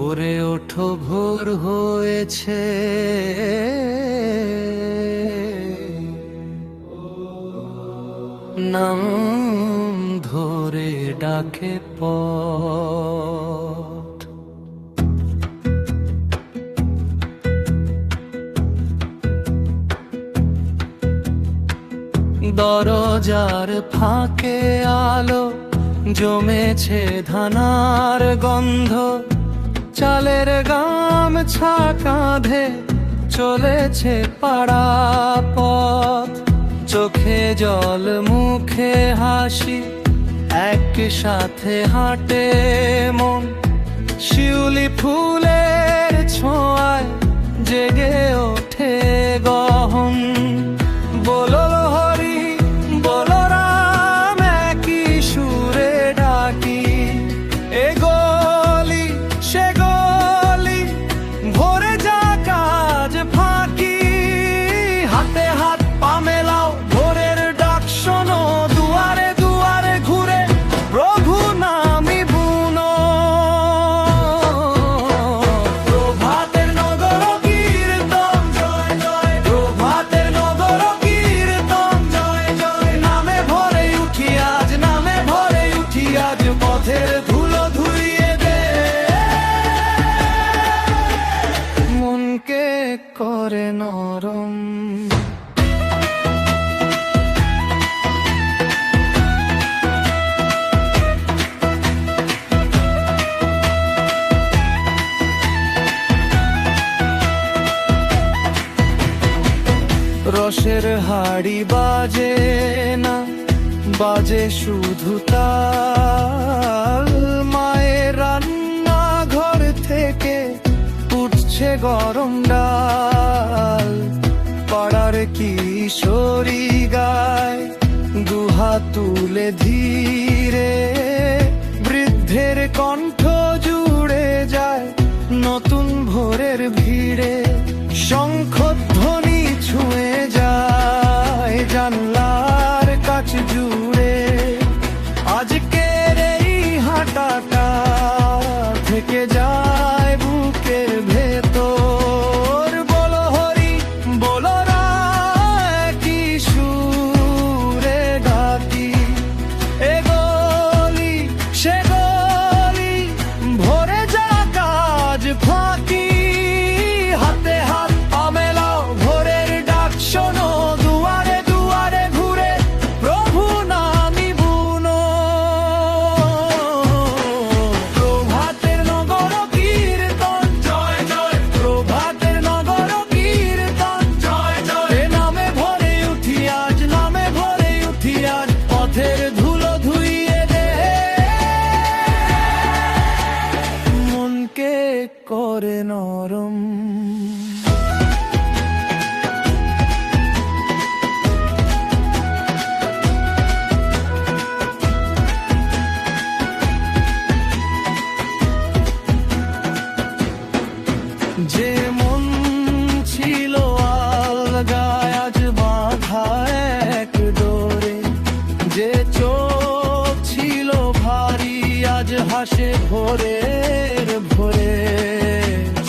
ওরে ওঠো ভোর হয়েছে, নাম ধরে ডাকে পথ। দরজার ফাঁকে আলো জমেছে, ধানার গন্ধ, চালের গামছা কাঁধে চলেছে পাড়া পথ। চোখে জল মুখে হাসি, একসাথে হাঁটে মন, শিউলি ফুলের ছোঁয়ায় জেগে ওঠে গহন। বলো হরি বলো রাম, একই সুরে ডাকি, এ গলি সে গলি ভরে যা কাজ ফাঁকি। হাতে হাত পা মেলাও, ভোরের ডাক শোনো, দুয়ারে দুয়ারে ঘুরে প্রভু নামি বুনো। প্রভাতের নগর কীর্তন জয় জয়, প্রভাতের নগর কীর্তন জয় জয়। নামে ভরে উঠি আজ, নামে ভরে উঠি আজ, পথের ধুলো ধুইয়ে দে, মনকে করে নরম। রসের হাড়ি বাজে না, বাজে শুধু তাল। মায়ের রান্না ঘর থেকে উঠছে গরম ডাল। পাড়ার কিশোরী গায় দুহাত তুলে ধীরে, বৃদ্ধের কণ্ঠ জুড়ে যায় নতুন ভোরের ভিড়ে। শঙ্খধ্বনি ছুঁয়ে যায় জানলার কাছ জুড়ে। আজকের এই হাঁটাটা থেকে যায় বুকের ভেতর। বলো হরি বলো রাম, কি সুরে ডাকি, এ গলি সে গলি ভরে যা কাজ ফাঁকি। হাতে হাত পা মেলাও, ভোরের ডাক শোনো, দুয়ারে দুয়ারে ঘুরে প্রভু নামি বুনো। প্রভাতের নগর কীর্তন জয় জয়, প্রভাতের নগর কীর্তন জয় জয়। এ নামে ভরে উঠি আজ, নামে ভরে উঠি আজ, পথের ধুলো ধুইয়ে দে, মনকে করে নরম। যে মন ছিল আলগায় আজ বাঁধা এক ডোরে, যে চোখ ছিল ভারী আজ হাসে ভোরের ভোরে।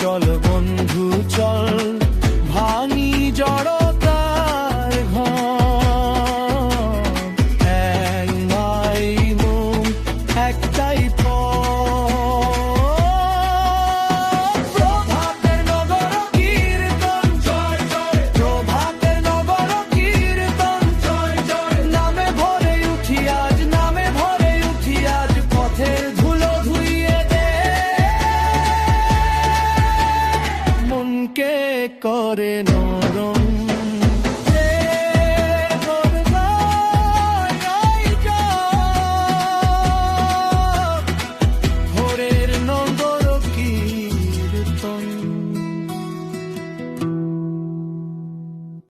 চল বন্ধু চল, ভাঙি জড়তার ঘর, একটাই মন একটাই পথ। প্রভাতের নগর কীর্তন জয় জয়, প্রভাতের নগর কীর্তন জয় জয়। নামে ভরে উঠি আজ, নামে ভরে উঠি আজ, পথের ধুলো ধুইয়ে দে, মনকে করে নরম।